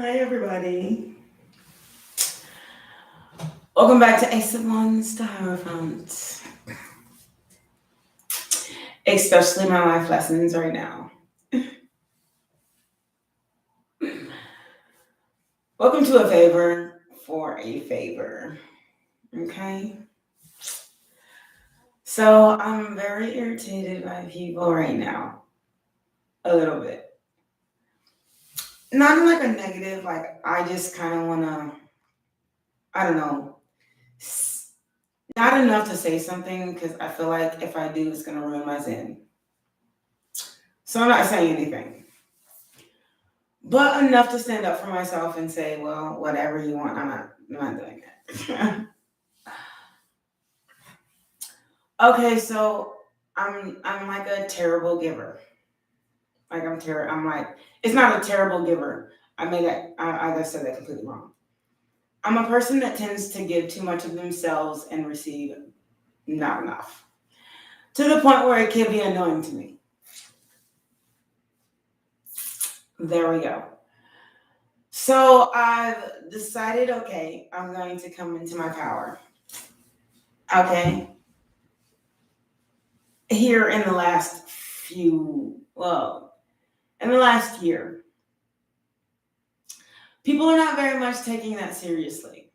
Hi, everybody. Welcome back to Ace of Wands to Hierophant, especially my life lessons right now. Welcome to a favor for a favor. Okay? So, I'm very irritated by people right now. A little bit. Not in like a negative, like, I just kind of want to, I don't know, not enough to say something because I feel like if I do, it's going to ruin my zen. So, I'm not saying anything. But enough to stand up for myself and say, well, whatever you want, I'm not doing it. Okay, so I'm like a terrible giver. I'm like, it's not a terrible giver. I said that completely wrong. I'm a person that tends to give too much of themselves and receive not enough. To the point where it can be annoying to me. There we go. So I've decided, okay, I'm going to come into my power. Okay. Here in the last in the last year, people are not very much taking that seriously.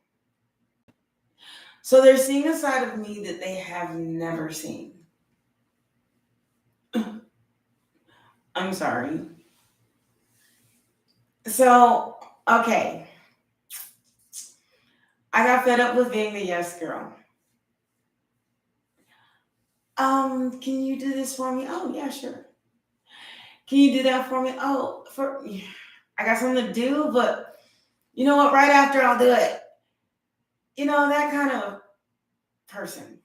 So they're seeing a side of me that they have never seen. I'm sorry. So, okay. I got fed up with being the yes girl. Can you do this for me? Oh, yeah, sure. Can you do that for me? I got something to do, but you know what? Right after I'll do it. You know, that kind of person.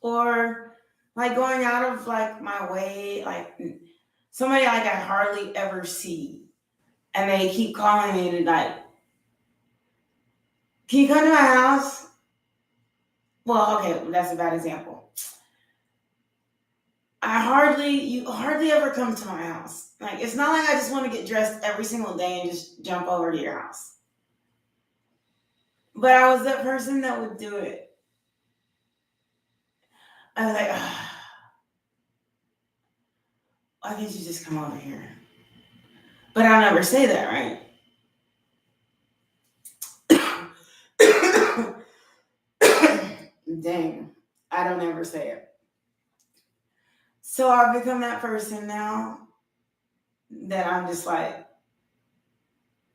Or like going out of like my way, like somebody like I hardly ever see, and they keep calling me to like, can you come to my house? Well, okay, that's a bad example. You hardly ever come to my house. Like, it's not like I just want to get dressed every single day and just jump over to your house. But I was that person that would do it. I was like, why can't you just come over here? But I'll never say that, right? Dang, I don't ever say it. So I've become that person now that I'm just like,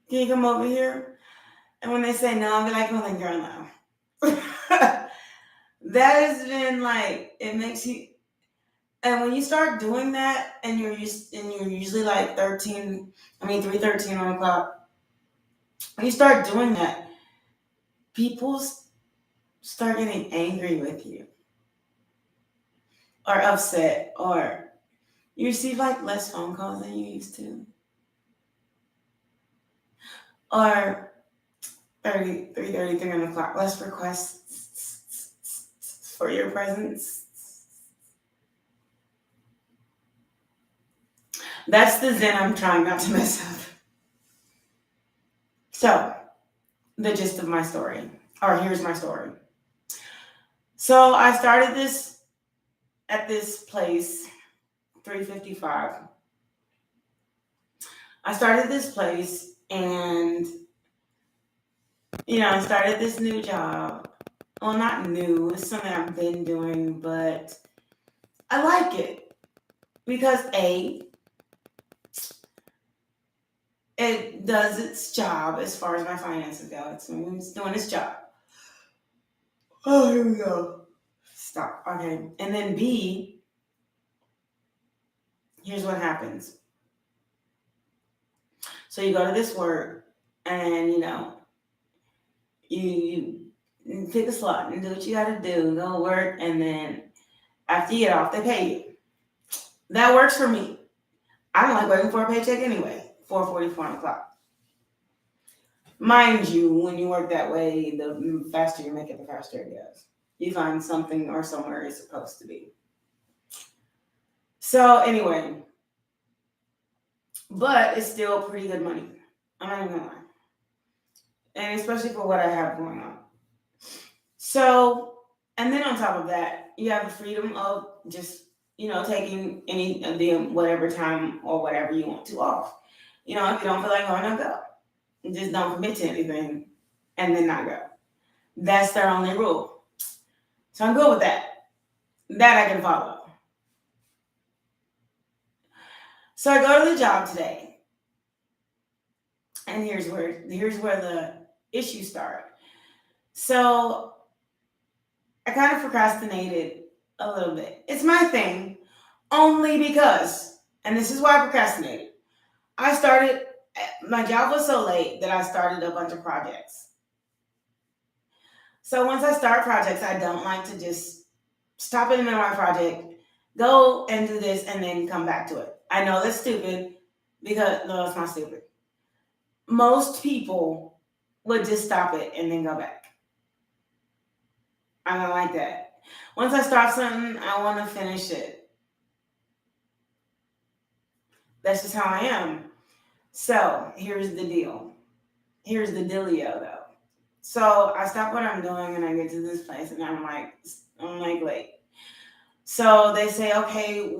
can you come over here? And when they say no, I'll be like, well, then girl, no. That has been like, it makes you, and when you start doing that and you're usually like 3:13, 1 o'clock, when you start doing that, people start getting angry with you or upset, or you receive like less phone calls than you used to. Or 3:30, 1 o'clock, less requests for your presence. That's the zen I'm trying not to mess up. So, the gist of my story, or here's my story. So I started this at this place, 355. I started this place and, I started this new job. Well, not new, it's something I've been doing, but I like it because it does its job as far as my finances go. It's doing its job. Oh, here we go. Stop. Okay. And then B, here's what happens. So you go to this work and, you pick a slot and do what you got to do. Go to work, and then after you get off, they pay you. That works for me. I don't like waiting for a paycheck anyway. 4:40, 4 o'clock. Mind you, when you work that way, the faster you make it, the faster it goes. You find something or somewhere it's supposed to be. So anyway, but it's still pretty good money. I'm not even gonna lie. And especially for what I have going on. So, and then on top of that, you have the freedom of just, taking any of the whatever time or whatever you want to off. If you don't feel like going, don't go. Just don't commit to anything and then not go. That's their only rule. So I'm good with that. That I can follow. So I go to the job today. And here's where the issues start. So I kind of procrastinated a little bit. It's my thing, only because, and this is why I procrastinated. My job was so late that I started a bunch of projects. So once I start projects, I don't like to just stop in the middle of my project, go and do this, and then come back to it. I know that's stupid, because, no, it's not stupid. Most people would just stop it and then go back. I don't like that. Once I start something, I want to finish it. That's just how I am. So here's the deal. Here's the dealio, though. So I stop what I'm doing and I get to this place and I'm like late. So they say, okay,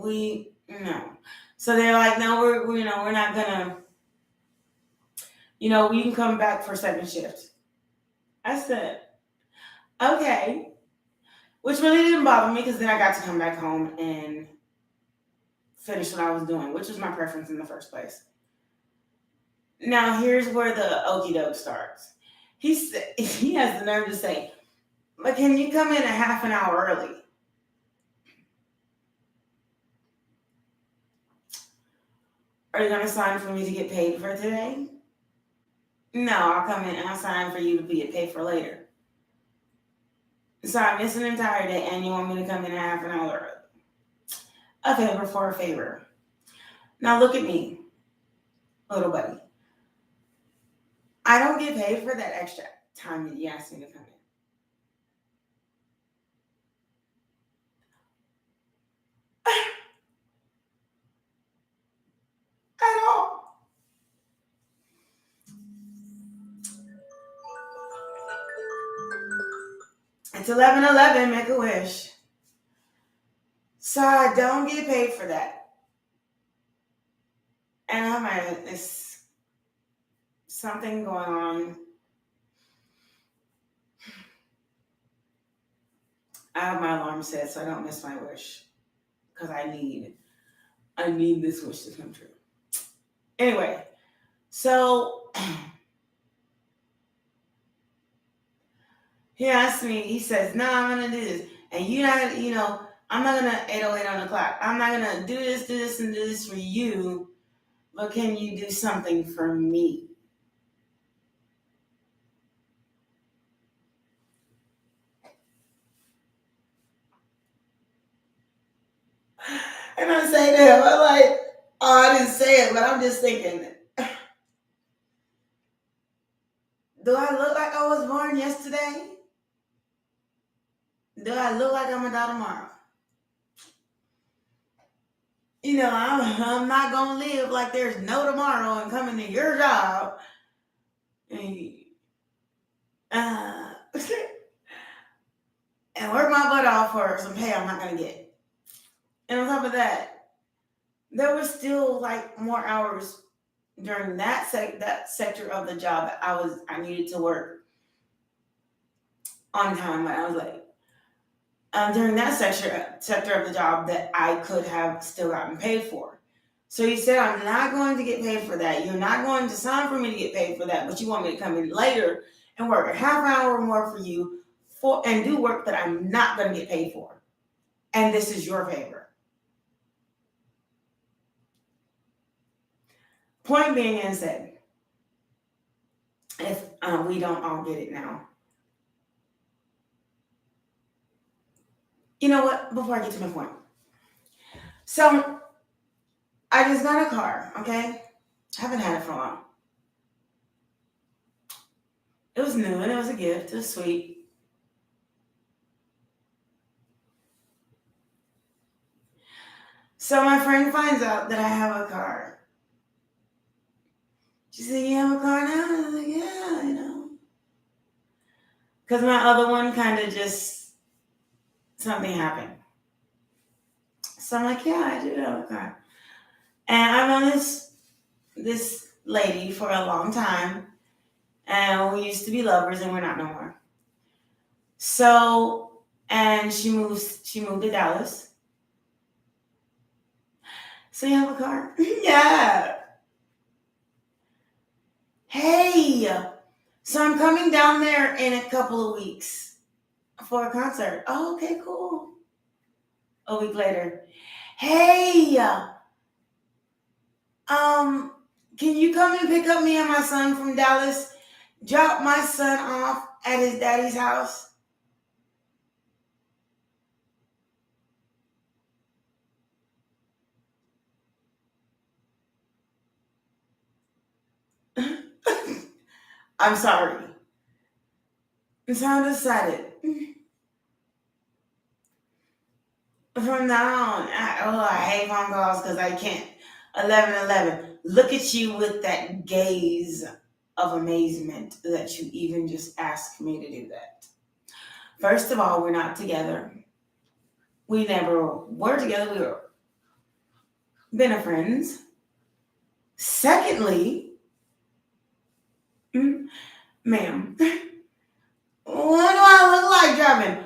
no. So they're like, no, we're not gonna, we can come back for second shift. I said, okay, which really didn't bother me because then I got to come back home and finish what I was doing, which was my preference in the first place. Now here's where the okie doke starts. He has the nerve to say, but can you come in a half an hour early? Are you going to sign for me to get paid for today? No, I'll come in and I'll sign for you to get paid for later. So I miss an entire day and you want me to come in a half an hour early. A favor for a favor. Now look at me, little buddy. I don't get paid for that extra time that you asked me to come in. At all. It's 11:11. Make a wish. So I don't get paid for that. And I have it's something going on. I have my alarm set so I don't miss my wish. Because I need this wish to come true. Anyway, so he asked me, he says, no, I'm going to do this. And you're not going to, I'm not going to 8:08 on the clock. I'm not going to do this, and do this for you. But can you do something for me? And I say to him, I'm like, oh, I didn't say it, but I'm just thinking, do I look like I was born yesterday? Do I look like I'm going to die tomorrow? I'm not going to live like there's no tomorrow and come into your job and work my butt off for some pay I'm not going to get. And on top of that, there was still like more hours during that sector of the job that I needed to work on time when I was late. During that sector of the job that I could have still gotten paid for. So he said, I'm not going to get paid for that. You're not going to sign for me to get paid for that, but you want me to come in later and work a half hour more for you and do work that I'm not going to get paid for. And this is your favor. Point being is that if we don't all get it now. You know what? Before I get to my point. So I just got a car, okay? I haven't had it for a while. It was new and it was a gift. It was sweet. So my friend finds out that I have a car. She said, you have a car now? I was like, yeah, you know. Because my other one kind of just, something happened. So I'm like, yeah, I do have a car. And I've known this lady for a long time. And we used to be lovers and we're not no more. So, and she moved to Dallas. So you have a car? Yeah. Hey, so I'm coming down there in a couple of weeks for a concert. Oh, okay, cool. A week later. Hey, can you come and pick up me and my son from Dallas? Drop my son off at his daddy's house. I'm sorry. So I decided from now on, I hate phone calls because I can't. 11:11. Look at you with that gaze of amazement that you even just asked me to do that. First of all, we're not together. We never were together. We were been friends. Secondly, ma'am, what do I look like driving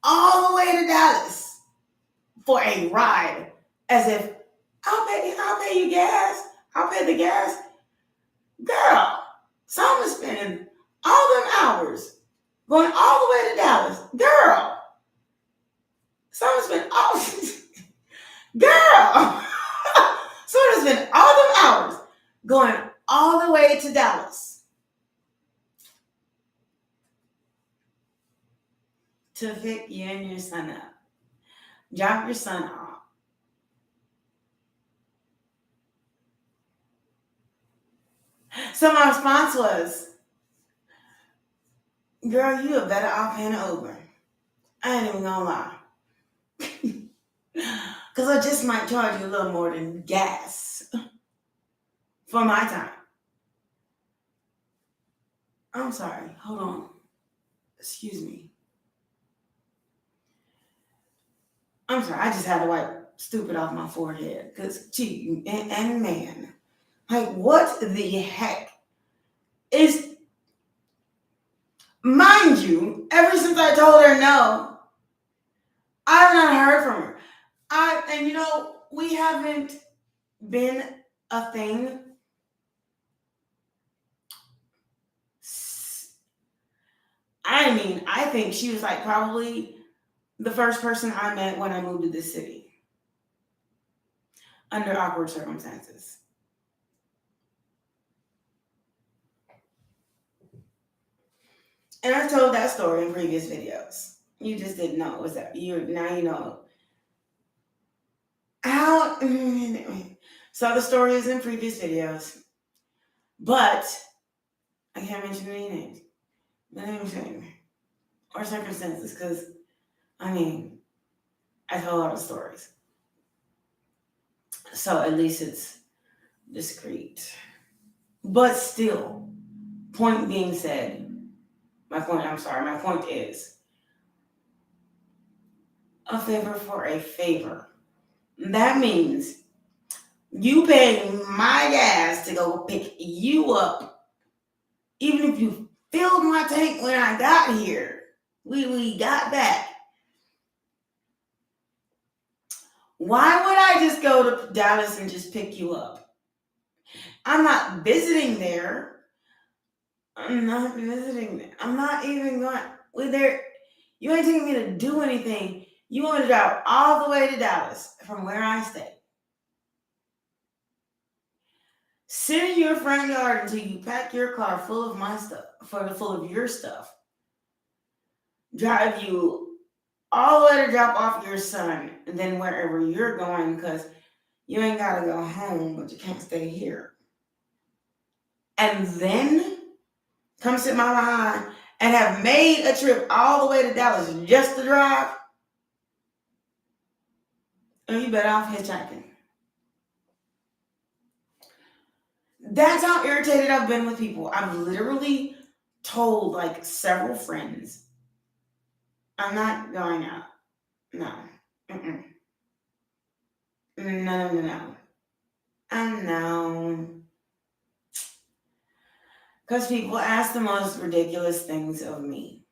all the way to Dallas for a ride? As if I'll pay you gas. I'll pay the gas. Girl, so I'm spending all them hours going all the way to Dallas. Girl, so I'm spending all girl. So I'm spending all them hours going all the way to Dallas to pick you and your son up. Drop your son off. So my response was, girl, you are better off paying an Uber. I ain't even gonna lie. Because I just might charge you a little more than gas for my time. I'm sorry. Hold on. Excuse me. I'm sorry. I just had to wipe stupid off my forehead. Because, gee, and man, like, what the heck is, mind you, ever since I told her no, I've not heard from her. And you know, we haven't been a thing. I mean, I think she was like probably the first person I met when I moved to this city under awkward circumstances. And I told that story in previous videos. You just didn't know it was that. Now you know. How? So the story is in previous videos, but I can't mention any names. Or circumstances, because I mean, I tell a lot of stories. So at least it's discreet. But still, point being said, my point is a favor for a favor. That means you paying my gas to go pick you up, even if you filled my tank when I got here. We got back. Why would I just go to Dallas and just pick you up? I'm not visiting there. I'm not visiting there. I'm not even going with there. You ain't taking me to do anything. You want to drive all the way to Dallas from where I stay. Sit in your front yard until you pack your car full of my stuff, full of your stuff. Drive you all the way to drop off your son, and then wherever you're going, because you ain't got to go home, but you can't stay here. And then come sit my behind and have made a trip all the way to Dallas just to drive. And you better off hitchhiking. That's how irritated I've been with people. I've literally told like several friends, I'm not going out. No. Mm-mm. No. No. Because people ask the most ridiculous things of me.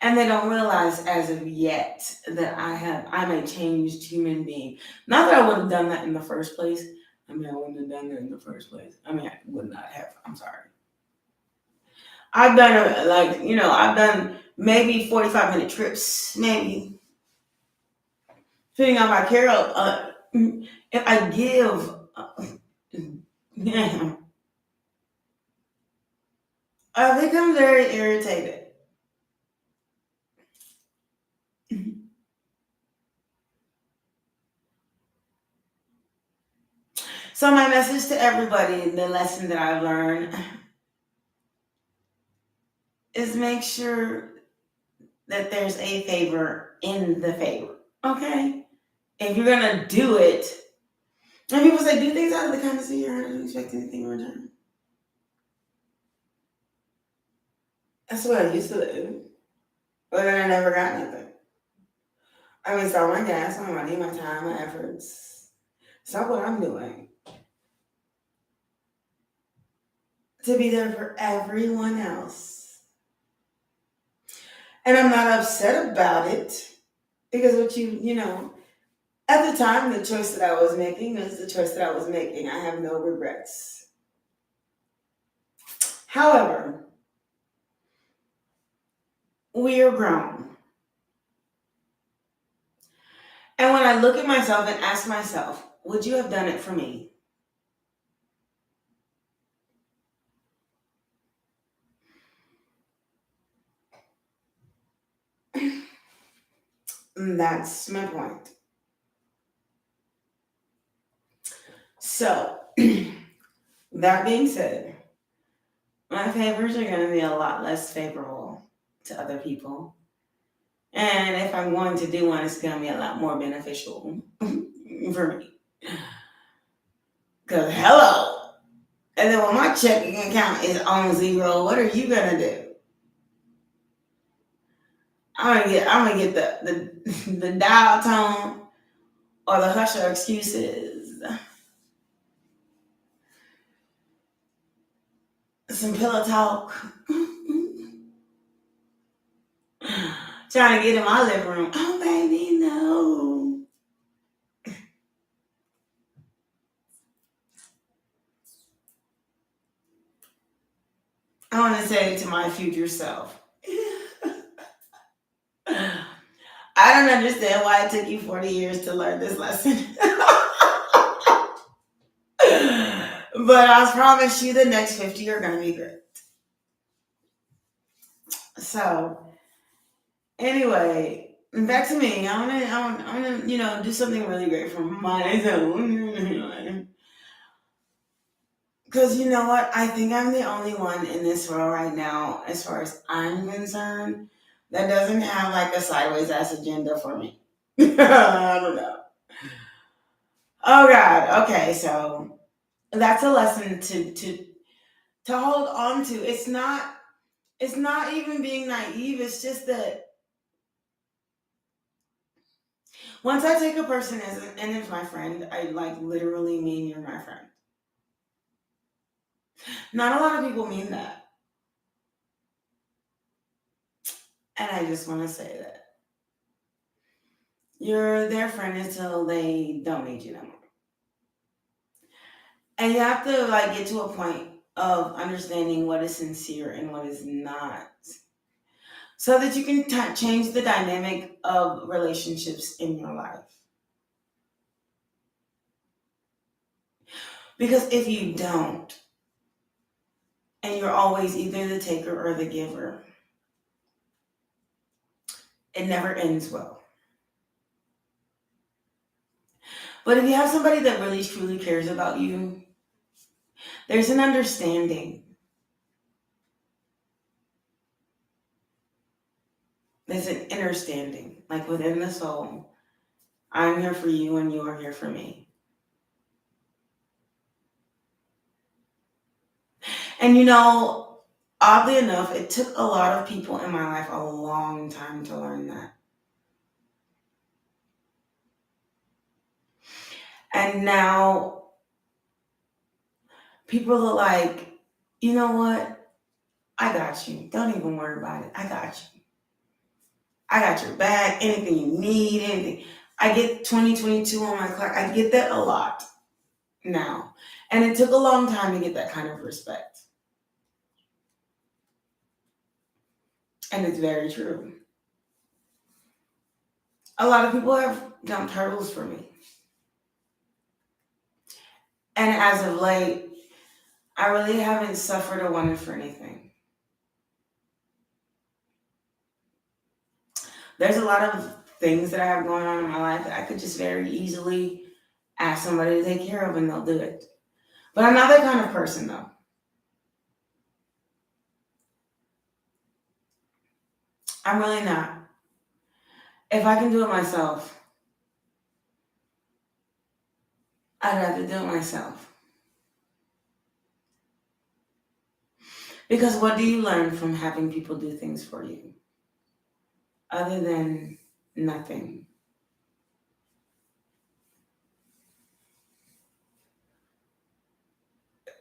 And they don't realize as of yet that I'm a changed human being. Not that I would have done that in the first place. I wouldn't have done that in the first place. I would not have. I'm sorry. I've done I've done maybe 45-minute trips, maybe. Depending on my care, if I give, yeah, I become very irritated. So my message to everybody, the lesson that I've learned, is make sure that there's a favor in the favor. Okay? If you're gonna do it, and people say, do things out of the kindness of your heart, don't expect anything in return. That's what I used to do. But then I never got nothing. I waste all my gas, my money, my time, my efforts. Stop what I'm doing. To be there for everyone else. And I'm not upset about it. Because at the time, the choice that I was making was the choice that I was making. I have no regrets. However, we are grown. And when I look at myself and ask myself, would you have done it for me? That's my point. So, that being said, my favors are going to be a lot less favorable to other people. And if I'm going to do one, it's going to be a lot more beneficial for me. Because, hello. And then when my checking account is on zero, what are you going to do? I'm gonna get the dial tone or the hush or excuses. Some pillow talk. Trying to get in my living room. Oh, baby, no. I want to say to my future self, I don't understand why it took you 40 years to learn this lesson. But I promise you the next 50 are going to be great. So, anyway, back to me. I want to, do something really great for myself. Because you know what? I think I'm the only one in this world right now, as far as I'm concerned, that doesn't have like a sideways ass agenda for me. I don't know. Oh God. Okay, so that's a lesson to hold on to. It's not even being naive. It's just that once I take a person as and it's my friend, I like literally mean you're my friend. Not a lot of people mean that. And I just want to say that. You're their friend until they don't need you no more. And you have to like get to a point of understanding what is sincere and what is not. So that you can change the dynamic of relationships in your life. Because if you don't, and you're always either the taker or the giver, it never ends well. But if you have somebody that really truly cares about you, there's an understanding. There's an understanding, like within the soul. I'm here for you and you are here for me. And you know, oddly enough, it took a lot of people in my life a long time to learn that. And now people are like, you know what? I got you. Don't even worry about it. I got you. I got your back. Anything you need, anything. I get 2022 on my clock. I get that a lot now. And it took a long time to get that kind of respect. And it's very true. A lot of people have jumped hurdles for me. And as of late, I really haven't suffered or wondered for anything. There's a lot of things that I have going on in my life that I could just very easily ask somebody to take care of and they'll do it. But I'm not that kind of person though. I'm really not. If I can do it myself, I'd rather do it myself. Because what do you learn from having people do things for you? Other than nothing.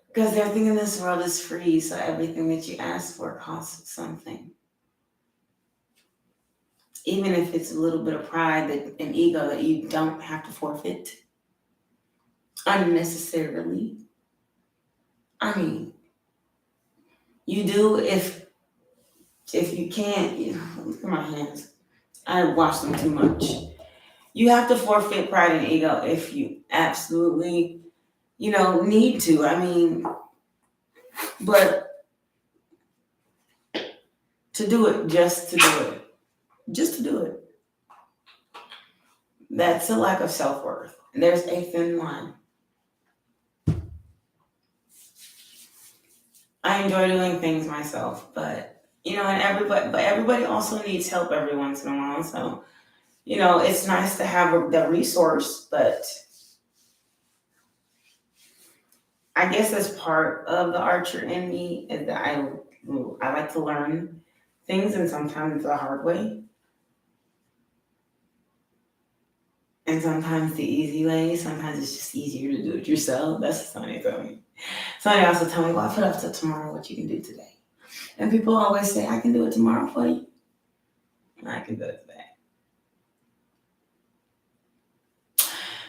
Because they're thinking this world is free, so everything that you ask for costs something. Even if it's a little bit of pride and ego that you don't have to forfeit unnecessarily. I mean, you do if you can't. Look at my hands. I wash them too much. You have to forfeit pride and ego if you absolutely, need to. I mean, but to do it, just to do it, that's a lack of self-worth. There's a thin line. I enjoy doing things myself, but everybody also needs help every once in a while. So, it's nice to have the resource, but I guess that's part of the archer in me is that I like to learn things, and sometimes the hard way, and sometimes the easy way. Sometimes it's just easier to do it yourself. That's what Sonia told me. Sonia also told me, well, I put up to tomorrow what you can do today. And people always say, I can do it tomorrow for you. I can do it today.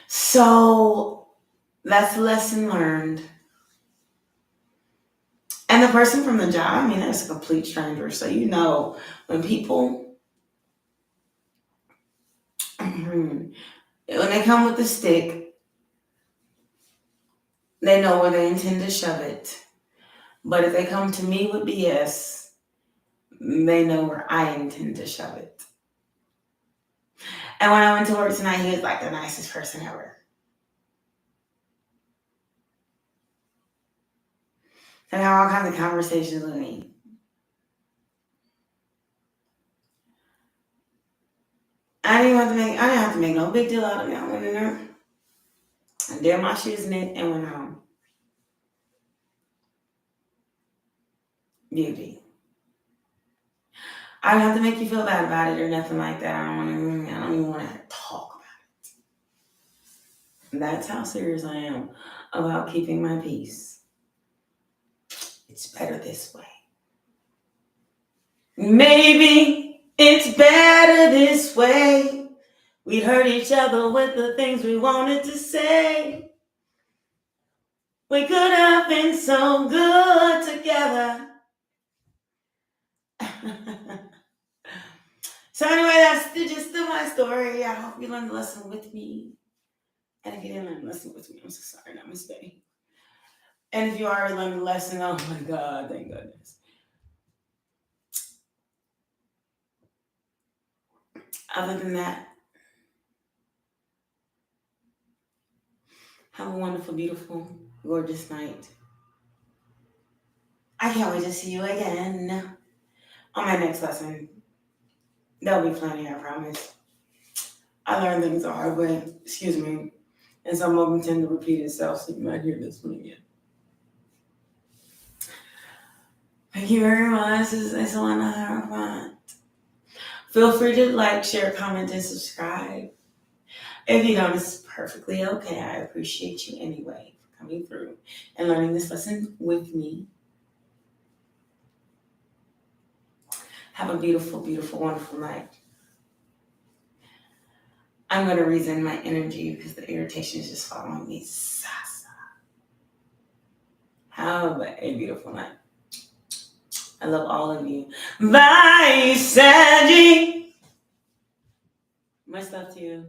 So that's a lesson learned. And the person from the job, that's a complete stranger. So when people, when they come with the stick, they know where they intend to shove it. But if they come to me with BS, they know where I intend to shove it. And when I went to work tonight, he was like the nicest person ever. And had all kinds of conversations with me. I didn't have to make no big deal out of it. I went in there, I did my shoes in it, and went home. Beauty. I don't have to make you feel bad about it or nothing like that. I don't even want to talk about it. That's how serious I am about keeping my peace. It's better this way. Maybe it's better this way. We hurt each other with the things we wanted to say. We could have been so good together. So anyway, that's the gist of my story. I hope you learned a lesson with me. And if you didn't learn a lesson with me, I'm so sorry, namaste. And if you already learned a lesson, oh my God, thank goodness. Other than that, have a wonderful, beautiful, gorgeous night. I can't wait to see you again on my next lesson. There'll be plenty, I promise. I learned things the hard way, and some of them tend to repeat itself, so you might hear this one again. Thank you very much. It's a lot of have fun. Feel free to like, share, comment, and subscribe. If you don't, it's perfectly okay. I appreciate you anyway for coming through and learning this lesson with me. Have a beautiful, beautiful, wonderful night. I'm going to reason my energy because the irritation is just following me. Have a beautiful night. I love all of you. Bye, Saggy. Much love to you.